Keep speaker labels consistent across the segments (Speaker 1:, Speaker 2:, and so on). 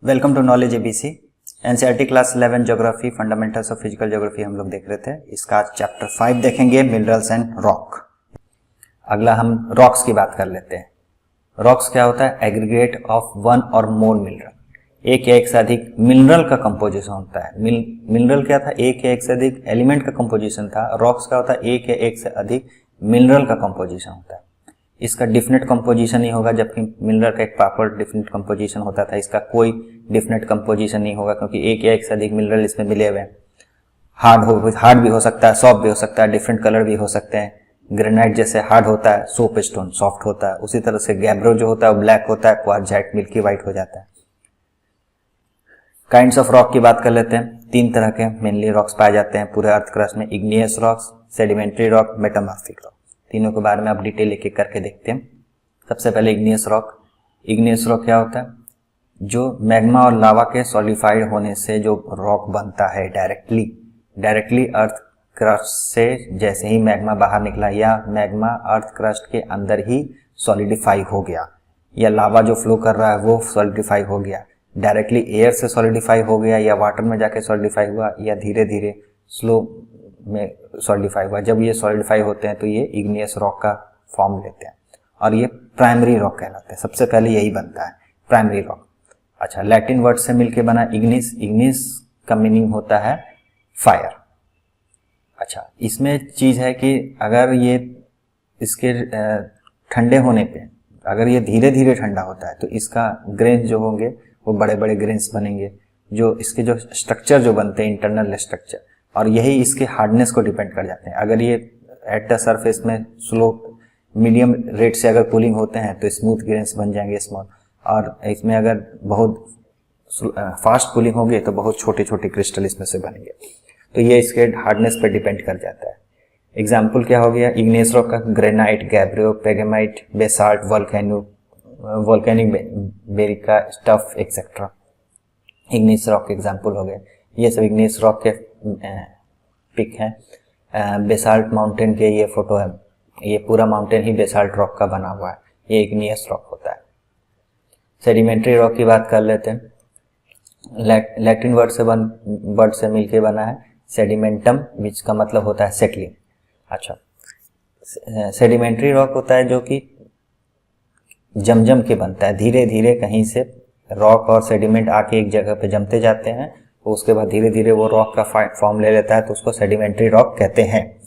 Speaker 1: Welcome to knowledge ABC NCERT class 11 geography fundamentals of physical geography हम लोग देख रहे थे। इसका आज चैप्टर 5 देखेंगे, मिनरल्स एंड रॉक। अगला हम रॉक्स की बात कर लेते हैं। रॉक्स क्या होता है? एग्रीगेट ऑफ वन और मोर मिनरल। एक या एक से अधिक मिनरल का कंपोजिशन होता है। मिनरल क्या था? एक या एक से अधिक एलिमेंट का कंपोजिशन था। रॉक्स क्या होता है? एक या एक से अधिक मिनरल का कंपोजिशन होता है। इसका डिफिनेट कंपोजिशन ही होगा, जबकि मिनरल का एक प्रॉपर डिफिनेट कंपोजिशन होता था। इसका कोई डिफिनेट कंपोजिशन नहीं होगा क्योंकि एक या एक से अधिक मिनरल इसमें मिले हुए हैं। हार्ड भी हो सकता है, सॉफ्ट भी हो सकता है, डिफरेंट कलर भी हो सकते हैं। ग्रेनाइट जैसे हार्ड होता है, सोप स्टोन सॉफ्ट होता है। उसी तरह से गैब्रो जो होता है वो ब्लैक होता है, क्वार्ट्जाइट मिल्की वाइट हो जाता है। काइंड्स ऑफ रॉक की बात कर लेते हैं। 3 तरह के मेनली रॉक्स पाए जाते हैं पूरे अर्थ क्रस्ट में: igneous rocks, sedimentary rock, metamorphic rock. तीनों के बारे में आप डिटेल एक एक करके देखते हैं। सबसे पहले इग्नियस रॉक। इग्नियस रॉक क्या होता है? जो मैग्मा और लावा के सॉलिडिफाइड होने से जो रॉक बनता है डायरेक्टली अर्थ क्रस्ट से, जैसे ही मैग्मा बाहर निकला या मैग्मा अर्थ क्रस्ट के अंदर ही सॉलिडिफाई हो गया, या लावा जो फ्लो कर रहा है वो सॉलिडिफाई हो गया, डायरेक्टली एयर से सॉलिडिफाई हो गया या वाटर में जाके सॉलिडिफाई हुआ, या धीरे धीरे स्लो में सॉलिडिफाई हुआ। जब ये सॉलिडिफाई होते हैं तो ये इग्नियस रॉक का फॉर्म लेते हैं और ये प्राइमरी रॉक कहलाते हैं। सबसे पहले यही बनता है, प्राइमरी रॉक। अच्छा, लैटिन वर्ड से मिलके बना इग्निस। इग्निस का मीनिंग होता है फायर। अच्छा, इसमें चीज है कि अगर ये इसके ठंडे होने पे, अगर ये धीरे धीरे ठंडा होता है तो इसका ग्रेन जो होंगे वो बड़े बड़े ग्रेन्स बनेंगे, जो इसके जो स्ट्रक्चर जो बनते हैं, इंटरनल स्ट्रक्चर, और यही इसके हार्डनेस को डिपेंड कर जाते हैं। अगर ये एट द सरफेस में स्लो मीडियम रेट से अगर कूलिंग होते हैं तो स्मूथ ग्रेन्स बन जाएंगे, स्मॉल, और इसमें अगर बहुत फास्ट कूलिंग होगी तो बहुत छोटे छोटे क्रिस्टल इसमें से बनेंगे। तो ये इसके हार्डनेस पर डिपेंड कर जाता है। एग्जाम्पल क्या हो गया इग्नियस रॉक का? Granite, gabbro, pegmatite, basalt, volcanic बेरिका, स्टफ एक्सेट्रा इग्नियस रॉक के एग्जाम्पल हो गए। ये सब इग्नियस रॉक के पिक हैं। बेसाल्ट माउंटेन के ये फोटो है, ये पूरा माउंटेन ही बेसाल्ट रॉक का बना हुआ है, ये इग्नियस रॉक होता है। सेडिमेंट्री रॉक की बात कर लेते हैं। लैटिन वर्ड से मिलके बना है सेडिमेंटम, जिसका मतलब होता है सेटलिंग। अच्छा, सेडिमेंट्री रॉक होता है जो कि जम के बनता है। धीरे धीरे कहीं से रॉक और सेडिमेंट आके एक जगह पे जमते जाते हैं, तो उसके बाद धीरे धीरे वो रॉक का फॉर्म ले लेता है, तो उसको सेडिमेंट्री रॉक कहते हैं।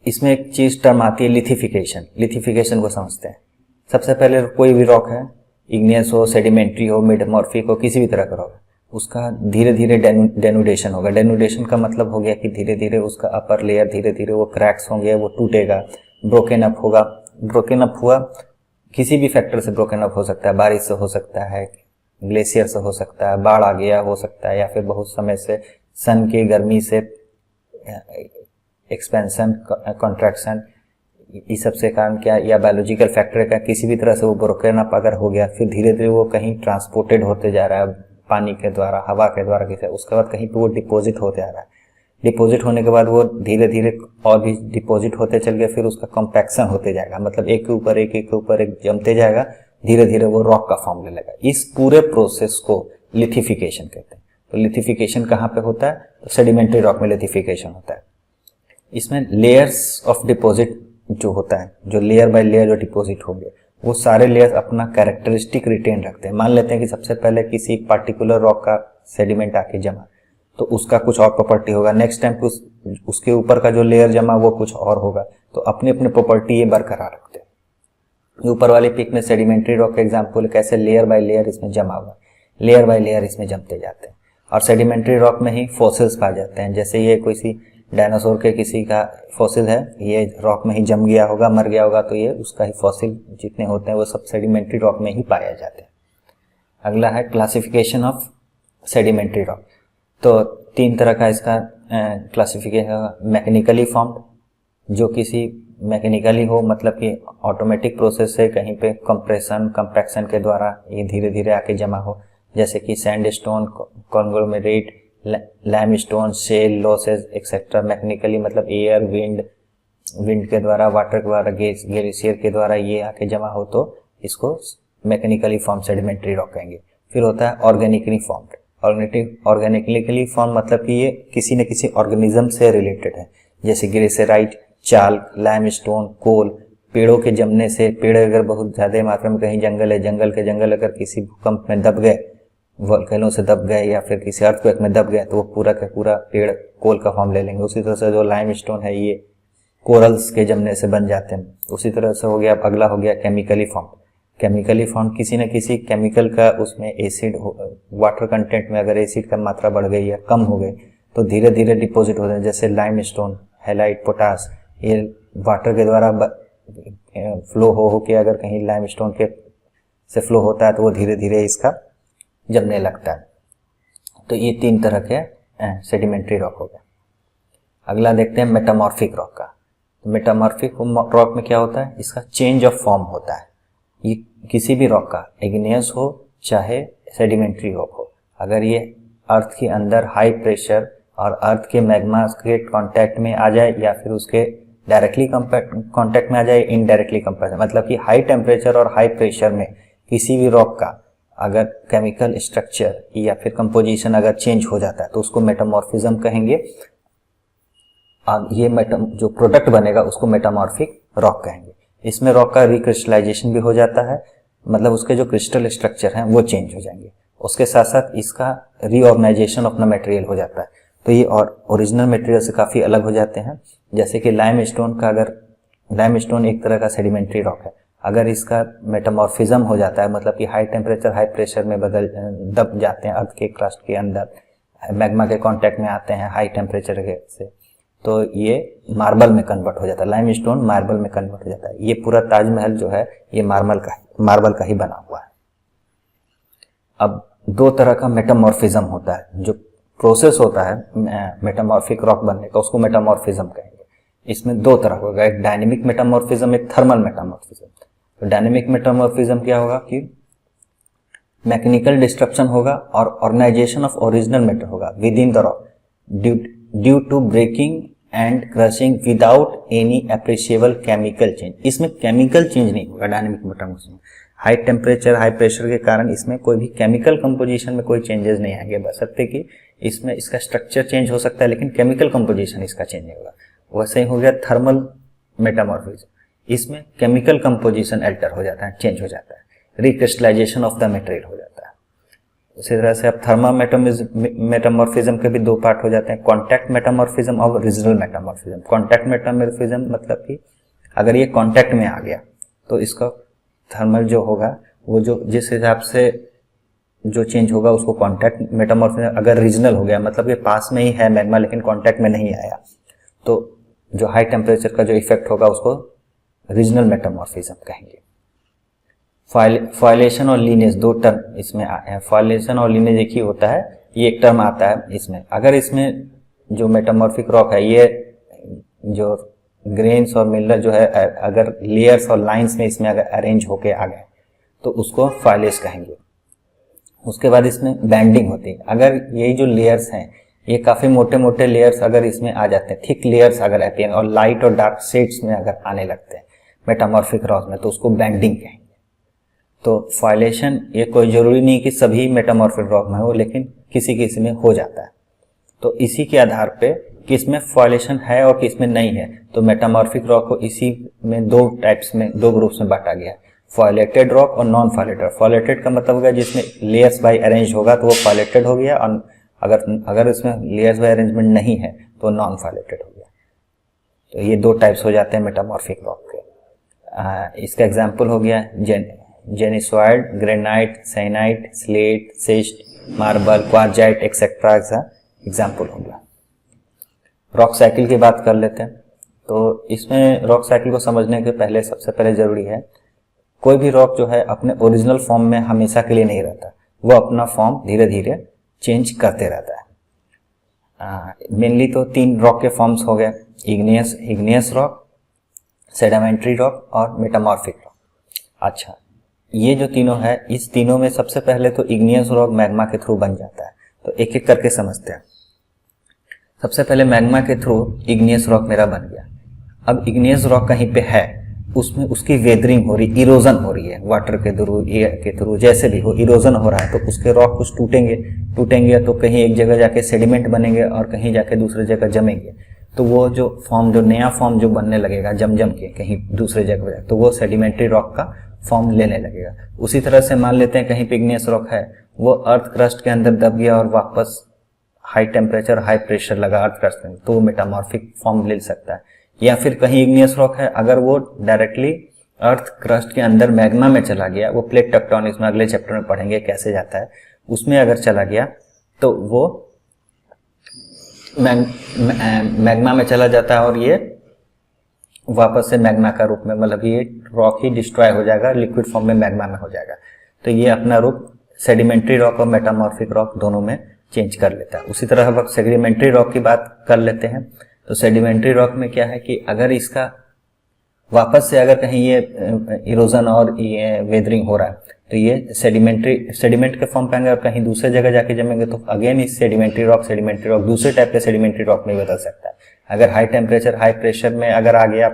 Speaker 1: इसमें एक चीज टर्म आती है लिथिफिकेशन। लिथिफिकेशन को समझते हैं। सबसे पहले कोई भी रॉक है, इग्नियस हो, सेडिमेंट्री हो, मेटामॉर्फिक हो, किसी भी तरह का रॉक, उसका धीरे धीरे डेनुडेशन होगा। डेनुडेशन का मतलब हो गया कि धीरे धीरे उसका अपर लेयर धीरे धीरे वो क्रैक्स होंगे, वो टूटेगा, ब्रोकन अप होगा। ब्रोकन अप हुआ किसी भी फैक्टर से ब्रोकन अप हो सकता है, बारिश से हो सकता है, ग्लेशियर से हो सकता है, बाढ़ आ गया हो सकता है, या फिर बहुत समय से सन की गर्मी से एक्सपेंशन, कॉन्ट्रैक्शन, इस सब से कारण क्या, या बायोलॉजिकल फैक्टर का किसी भी तरह से वो ब्रोकन अप अगर हो गया, फिर धीरे धीरे वो कहीं ट्रांसपोर्टेड होते जा रहा है पानी के द्वारा, हवा के द्वारा, किसी, उसके बाद कहीं पे वो डिपोजिट होते आ रहा है। डिपोजिट होने के बाद वो धीरे धीरे और भी डिपोजिट होते चल गया, फिर उसका कॉम्पैक्शन होते जाएगा, मतलब एक के ऊपर एक जमते जाएगा, धीरे धीरे वो रॉक का फॉर्म ले लेगा। इस पूरे प्रोसेस को लिथिफिकेशन कहते हैं। तो लिथिफिकेशन कहाँ पे होता है? तो सेडिमेंट्री रॉक में लिथिफिकेशन होता है। इसमें लेयर्स ऑफ डिपॉजिट जो होता है, जो लेयर बाय लेयर जो डिपॉजिट होंगे, वो सारे लेयर्स अपना कैरेक्टरिस्टिक रिटेन रखते हैं। मान लेते हैं कि सबसे पहले किसी एक पार्टिकुलर रॉक का सेडिमेंट आके जमा, तो उसका कुछ और प्रॉपर्टी होगा। नेक्स्ट टाइम उसके ऊपर का जो लेयर जमा वो कुछ और होगा। तो अपने अपने प्रॉपर्टी ये बरकरार रखते हैं। ऊपर वाले पिक में सेडिमेंट्री रॉक का एग्जांपल कैसे लेयर बाय लेयर इसमें जमा हुआ, लेयर बाय लेयर इसमें जमते जाते हैं। और सेडिमेंट्री रॉक में ही फॉसिल्स पाए जाते हैं। जैसे ये कोई सी डायनासोर के किसी का फॉसिल है, ये रॉक में ही जम गया होगा, मर गया होगा, तो ये उसका ही फॉसिल जितने होते हैं वो सब सेडिमेंट्री रॉक में ही पाया जाते हैं। अगला है क्लासिफिकेशन ऑफ सेडिमेंट्री रॉक। तो 3 तरह का इसका क्लासिफिकेशन। मैकेनिकली फॉर्म्ड, जो किसी मैकेनिकली हो, मतलब कि ऑटोमेटिक प्रोसेस से कहीं पे कंप्रेशन, कंपैक्शन के द्वारा ये धीरे धीरे आके जमा हो, जैसे कि sandstone, conglomerate, limestone, shale, loess et cetera. Mechanically मतलब एयर, विंड के द्वारा, वाटर के द्वारा, ग्लेशियर के द्वारा ये आके जमा हो, तो इसको मैकेनिकली फॉर्म सेडिमेंट्री रॉक कहेंगे। फिर होता है ऑर्गेनिकली फॉर्म्ड। ऑर्गेनिकली फॉर्म मतलब कि ये किसी न किसी ऑर्गेनिज्म से रिलेटेड है, जैसे ग्लेशियराइट, चाल्क, लाइमस्टोन, कोल। पेड़ों के जमने से, पेड़ अगर बहुत ज़्यादा मात्रा में कहीं जंगल है, जंगल के जंगल अगर किसी भूकंप में दब गए, वोल्केनो से दब गए या फिर किसी अर्थक्वेक में दब गए, तो वो पूरा का पूरा पेड़ कोल का फॉर्म ले लेंगे। उसी तरह से जो लाइमस्टोन है ये कोरल्स के जमने से बन जाते हैं। उसी तरह से हो गया, अगला हो गया केमिकली फॉर्म। केमिकली फॉर्म किसी न किसी केमिकल का उसमें एसिड, वाटर कंटेंट में अगर एसिड का मात्रा बढ़ गई या कम हो गई तो धीरे धीरे डिपोजिट होते हैं, जैसे लाइमस्टोन, हैलाइट, पोटास। ये वाटर के द्वारा फ्लो हो के अगर कहीं लाइमस्टोन के से फ्लो होता है तो वो धीरे धीरे इसका जमने लगता है। तो ये 3 तरह के सेडिमेंट्री रॉक हो गए। अगला देखते हैं मेटामॉर्फिक रॉक का। तो मेटामॉर्फिक रॉक में क्या होता है, इसका चेंज ऑफ फॉर्म होता है। ये किसी भी रॉक का, इग्नियस हो चाहे सेडिमेंट्री रॉक हो, अगर ये अर्थ के अंदर हाई प्रेशर और अर्थ के मैग्मा के कांटेक्ट में आ जाए या फिर उसके डायरेक्टली कांटेक्ट में आ जाए, इनडायरेक्टली कंपेयर, मतलब कि हाई टेम्परेचर और हाई प्रेशर में किसी भी रॉक का अगर केमिकल स्ट्रक्चर या फिर कंपोजिशन अगर चेंज हो जाता है तो उसको मेटामॉर्फिज्म कहेंगे। ये जो प्रोडक्ट बनेगा उसको मेटामॉर्फिक रॉक कहेंगे। इसमें रॉक का रिक्रिस्टलाइजेशन भी हो जाता है, मतलब उसके जो क्रिस्टल स्ट्रक्चर हैं वो चेंज हो जाएंगे। उसके साथ साथ इसका रीऑर्गेनाइजेशन ऑफ द मटेरियल हो जाता है, तो ये और ओरिजिनल मटेरियल से काफ़ी अलग हो जाते हैं। जैसे कि लाइमस्टोन का, अगर लाइमस्टोन एक तरह का सेडिमेंट्री रॉक है, अगर इसका मेटामॉर्फिज्म हो जाता है, मतलब कि हाई टेम्परेचर हाई प्रेशर में दब जाते हैं अर्थ के क्रस्ट के अंदर, मैग्मा के कांटेक्ट में आते हैं हाई टेम्परेचर के से, तो ये मार्बल में कन्वर्ट हो जाता है। लाइमस्टोन मार्बल में कन्वर्ट हो जाता है। ये पूरा ताजमहल जो है ये मार्बल का ही बना हुआ है। अब 2 तरह का मेटामॉर्फिज्म होता है, जो प्रोसेस होता है मेटामॉर्फिक रॉक बनने का, उसको मेटामॉर्फिज्म कहेंगे। इसमें 2 तरह होगा, एक डायनेमिक मेटामॉर्फिज्म, एक थर्मल मेटामॉर्फिज्म। तो डायनेमिक मेटामॉर्फिज्म क्या होगा कि मैकेनिकल डिस्ट्रक्शन होगा और ऑर्गेनाइजेशन ऑफ ओरिजिनल मैटर होगा within the rock due to breaking and crushing without any appreciable chemical change. इसमें केमिकल चेंज नहीं होगा dynamic metamorphism. High temperature high pressure के कारण इसमें कोई भी केमिकल कंपोजिशन में कोई चेंजेस नहीं आएंगे, बशर्ते कि इसमें इसका स्ट्रक्चर चेंज हो सकता है लेकिन केमिकल कंपोजिशन इसका चेंज नहीं होगा। वैसे ही हो गया थर्मल मेटामॉर्फिज्म, इसमें केमिकल कंपोजिशन अल्टर हो जाता है, चेंज हो जाता है, रिक्रिस्टलाइजेशन ऑफ द मटेरियल हो जाता है। उसी तरह से अब थर्मल मेटामॉर्फिज्म के भी 2 पार्ट हो जाते हैं, कॉन्टैक्ट मेटामॉर्फिज्म और रीजनल मेटामॉर्फिज्म। कॉन्टैक्ट मेटामॉर्फिज्म मतलब कि अगर ये कॉन्टैक्ट में आ गया तो इसका थर्मल जो होगा वो जो जिस हिसाब से जो चेंज होगा उसको कॉन्टैक्ट मेटामॉर्फिज्म। अगर रीजनल हो गया मतलब ये पास में ही है मैग्मा लेकिन कॉन्टैक्ट में नहीं आया, तो जो हाई टेम्परेचर का जो इफेक्ट होगा उसको रीजनल मेटामॉर्फिज्म कहेंगे। फॉयलेशन और लीनेज 2 टर्म इसमें आए हैं। फॉयलेशन और लीनेज एक ही होता है, ये एक टर्म आता है इसमें। अगर इसमें जो मेटामॉर्फिक रॉक है ये जो ग्रेन्स और मिलर जो है अगर लेयर्स और लाइंस में इसमें अगर अरेंज होके आ गए तो उसको फॉयलेस कहेंगे। उसके बाद इसमें बैंडिंग होती है। अगर यही जो लेयर्स हैं ये काफ़ी मोटे मोटे लेयर्स अगर इसमें आ जाते हैं, थिक लेयर्स अगर आते हैं और लाइट और डार्क शेड्स में अगर आने लगते हैं मेटामॉर्फिक रॉक में तो उसको बैंडिंग कहेंगे। तो फॉयलेशन ये कोई ज़रूरी नहीं कि सभी मेटामॉर्फिक रॉक में हो, लेकिन किसी किसी में हो जाता है। तो इसी के आधार पे किस में फॉयलेशन है और किस में नहीं है, तो मेटामॉर्फिक रॉक को इसी में 2 टाइप्स में 2 ग्रुप्स में बांटा गया है, फॉयलेटेड रॉक और नॉन फॉयलेटेड। फॉयलेटेड का मतलब होगा जिसमें लेयर्स बाय अरेंज होगा तो वो फॉयलेटेड हो गया, और अगर इसमें लेयर्स बाय अरेंजमेंट नहीं है तो नॉन फॉयलेटेड हो गया। तो ये 2 टाइप्स हो जाते हैं मेटामॉर्फिक रॉक के। इसका एग्जाम्पल हो गया gneissoid, granite, syenite, slate, schist, marble, quartzite etcetera example हो गया। रॉक साइकिल की बात कर लेते हैं। तो इसमें रॉक साइकिल को समझने के पहले सबसे पहले जरूरी है कोई भी रॉक जो है अपने ओरिजिनल फॉर्म में हमेशा के लिए नहीं रहता, वो अपना फॉर्म धीरे धीरे चेंज करते रहता है। मेनली तो 3 रॉक के फॉर्म्स हो गए, इग्नियस रॉक, सेडिमेंट्री रॉक और मेटामॉर्फिक रॉक। अच्छा, ये जो तीनों है इस तीनों में सबसे पहले तो इग्नियस रॉक मैग्मा के थ्रू बन जाता है। तो एक एक करके समझते हैं। सबसे पहले मैग्मा के थ्रू इग्नियस रॉक मेरा बन गया। अब इग्नियस रॉक कहीं पे है उसमें उसकी वेदरिंग हो रही, इरोजन हो रही है, वाटर के थ्रू, एयर के थ्रू, जैसे भी हो इरोजन हो रहा है, तो उसके रॉक कुछ टूटेंगे तो कहीं एक जगह जाके सेडिमेंट बनेंगे और कहीं जाके दूसरी जगह जमेंगे। तो वो जो फॉर्म, जो नया फॉर्म जो बनने लगेगा जम के कहीं दूसरे जगह, तो वो सेडिमेंट्री रॉक का फॉर्म लेने लगेगा। उसी तरह से मान लेते हैं कहीं पे इग्नियस रॉक है, वो अर्थ क्रस्ट के अंदर दब गया और वापस हाई टेम्परेचर हाई प्रेशर लगा अर्थ क्रस्ट में, तो वो मेटामॉर्फिक फॉर्म ले सकता है। या फिर कहीं इग्नियस रॉक है, अगर वो डायरेक्टली अर्थ क्रस्ट के अंदर मैग्मा में चला गया, वो प्लेट टेक्टोनिक्स में अगले चैप्टर में पढ़ेंगे कैसे जाता है, उसमें अगर चला गया तो वो मैग्मा में चला जाता है और ये वापस से मैग्मा का रूप में, मतलब ये रॉक ही डिस्ट्रॉय हो जाएगा, लिक्विड फॉर्म में मैग्मा में हो जाएगा। तो ये अपना रूप सेडिमेंट्री रॉक और मेटामॉर्फिक रॉक दोनों में चेंज कर लेता है। उसी तरह अब सेडिमेंट्री रॉक की बात कर लेते हैं। तो सेडिमेंट्री रॉक में क्या है कि अगर इसका वापस से अगर कहीं ये इरोजन और ये वेदरिंग हो रहा है, तो ये सेडिमेंट के फॉर्म पे अगर कहीं दूसरे जगह जाके जमेंगे तो अगेन इस सेडिमेंट्री रॉक दूसरे टाइप के सेडिमेंट्री रॉक में बदल सकता है। अगर हाई टेम्परेचर हाई प्रेशर में अगर आ गया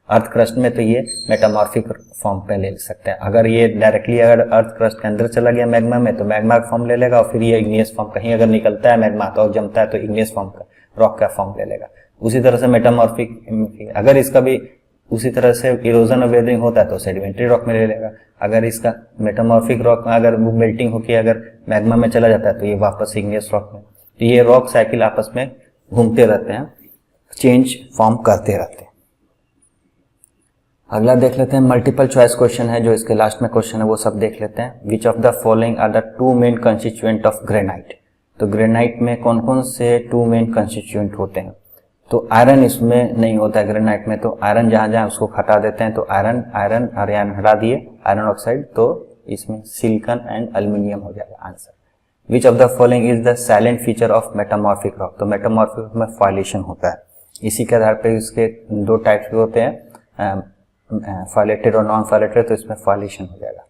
Speaker 1: अर्थ क्रस्ट में, तो ये मेटामॉर्फिक फॉर्म पे ले सकता है। अगर ये डायरेक्टली अगर अर्थ क्रस्ट के अंदर चला गया मैग्मा में, तो मैग्मा का फॉर्म ले लेगा और फिर ये इग्नियस फॉर्म, कहीं अगर निकलता है मैग्मा तो जमता है तो इग्नियस फॉर्म का रॉक का फॉर्म ले लेगा। उसी तरह से मेटामॉर्फिक, अगर इसका भी उसी तरह से इरोजन और वेदरिंग होता है तो सेडिमेंट्री रॉक में ले लेगा। अगर इसका मेटामॉर्फिक रॉक अगर वो मेल्टिंग होकर अगर मैग्मा में चला जाता है तो ये वापस इग्नियस रॉक में। तो ये रॉक साइकिल आपस में घूमते रहते हैं, चेंज फॉर्म करते रहते हैं। अगला देख लेते हैं, मल्टीपल चॉइस क्वेश्चन है जो इसके लास्ट में क्वेश्चन है, वो सब देख लेते हैं। Which of the following are the two main constituent of granite. तो ग्रेनाइट में कौन कौन से टू मेन कंस्टिट्यूएंट होते हैं। तो आयरन इसमें नहीं होता है ग्रेनाइट में, तो आयरन जहां जहां उसको हटा देते हैं, तो आयरन हटा दिए आयरन ऑक्साइड, तो इसमें सिलिकॉन एंड एल्यूमिनियम हो जाएगा answer. Which of the following is the silent feature of metamorphic rock. तो मेटामॉर्फिक में फाइलेशन होता है, इसी के आधार पर इसके दो टाइप्स होते हैं, फाइलेटेड और नॉन फाइलेटेड, तो इसमें फाइलेशन हो जाएगा।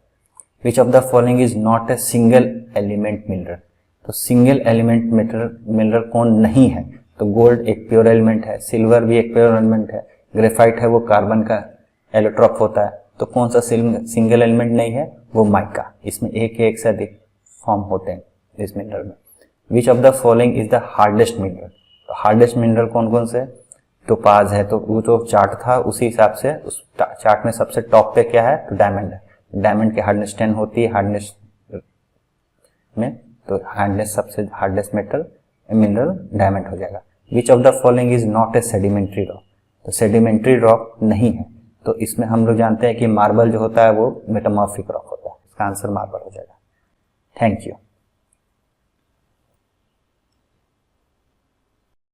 Speaker 1: विच of the following is not a single element mineral. तो सिंगल एलिमेंट मिनरल कौन नहीं है। तो गोल्ड एक प्योर एलिमेंट है, सिल्वर भी एक प्योर एलिमेंट है, ग्रेफाइट है वो कार्बन का एलोट्रॉप होता है। तो कौन सा सिंगल एलिमेंट नहीं है, वो माइका। इसमें एक से अधिक फॉर्म होते हैं इस मिनरल में। विच of the following is the hardest mineral. तो हार्डेस्ट मिनरल कौन कौन से, टोपाज है, तो वो जो चार्ट था उसी हिसाब से उस चार्ट में सबसे टॉप पे क्या है, तो डायमंड है। डायमंड की हार्डनेस 10 होती है हार्डनेस में, तो हार्डनेस सबसे हार्डेस्ट मिनरल डायमंड हो जाएगा। विच of the following is not a sedimentary rock. तो सेडिमेंट्री रॉक नहीं है, तो इसमें हम लोग जानते हैं कि मार्बल जो होता है वो मेटामॉर्फिक रॉक होता है, इसका आंसर मार्बल हो जाएगा। Thank you.